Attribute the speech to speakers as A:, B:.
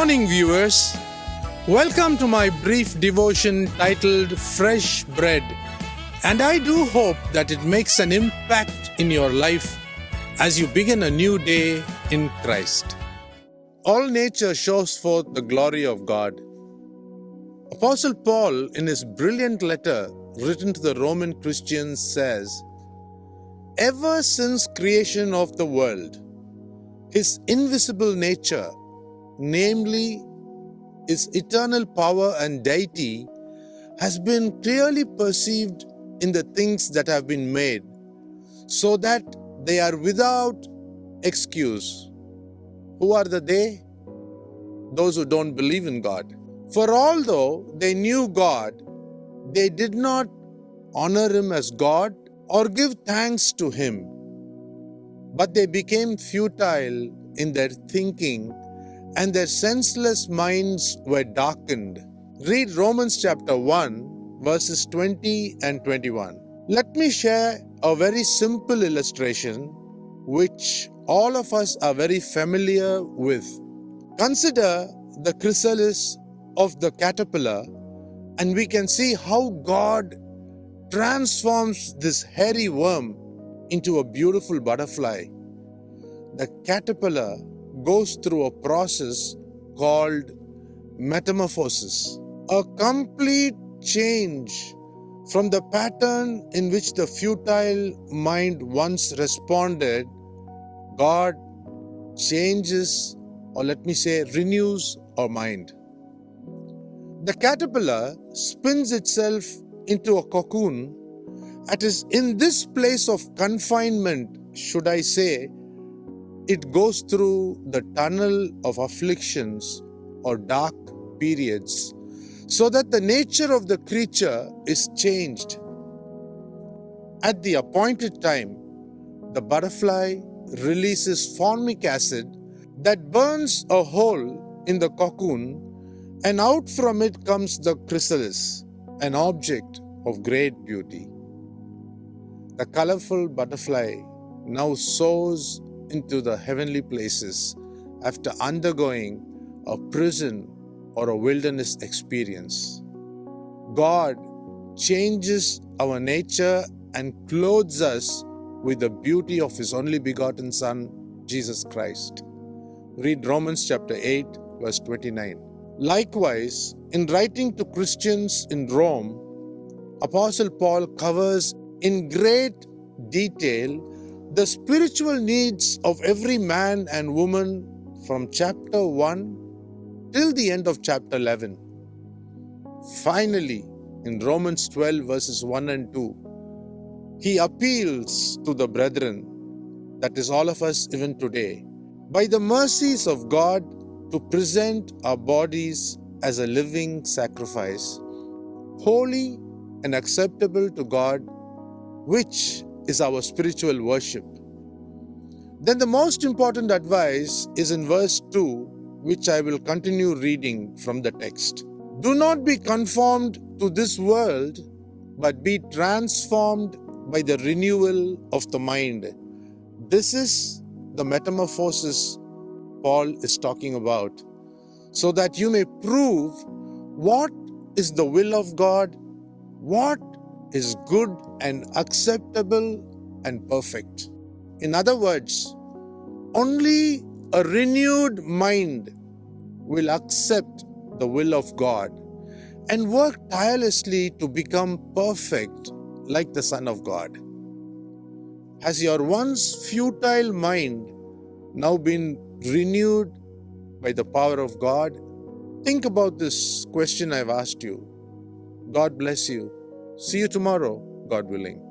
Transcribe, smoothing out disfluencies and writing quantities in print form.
A: morning, viewers. Welcome to my brief devotion titled Fresh Bread. And I do hope that it makes an impact in your life as you begin a new day in Christ. All nature shows forth the glory of God. Apostle Paul, in his brilliant letter written to the Roman Christians, says, "Ever since creation of the world, His invisible nature, namely His eternal power and deity, has been clearly perceived in the things that have been made, so that they are without excuse." Who are the they? Those who don't believe in God. For although they knew God, they did not honor Him as God or give thanks to Him, but they became futile in their thinking, and their senseless minds were darkened. Read Romans chapter 1, verses 20 and 21. Let me share a very simple illustration which all of us are very familiar with. Consider the chrysalis of the caterpillar, and we can see how God transforms this hairy worm into a beautiful butterfly. The caterpillar goes through a process called metamorphosis, a complete change from the pattern in which the futile mind once responded. God changes, or let me say, renews our mind. The caterpillar spins itself into a cocoon. It is in this place of confinement, should I say, it goes through the tunnel of afflictions or dark periods, so that the nature of the creature is changed. At the appointed time, the butterfly releases formic acid that burns a hole in the cocoon, and out from it comes the chrysalis, an object of great beauty. The colorful butterfly now soars into the heavenly places after undergoing a prison or a wilderness experience. God changes our nature and clothes us with the beauty of His only begotten Son, Jesus Christ. Read Romans chapter 8, verse 29. Likewise, in writing to Christians in Rome, Apostle Paul covers in great detail the spiritual needs of every man and woman from chapter 1 till the end of chapter 11. Finally, in Romans 12 verses 1 and 2, he appeals to the brethren, that is all of us even today, by the mercies of God, to present our bodies as a living sacrifice, holy and acceptable to God, which is our spiritual worship. Then the most important advice is in verse 2, which I will continue reading from the text. Do not be conformed to this world, but be transformed by the renewal of the mind. This is the metamorphosis Paul is talking about, so that you may prove what is the will of God, what is good and acceptable and perfect. In other words, only a renewed mind will accept the will of God and work tirelessly to become perfect like the Son of God. Has your once futile mind now been renewed by the power of God? Think about this question I've asked you. God bless you. See you tomorrow, God willing.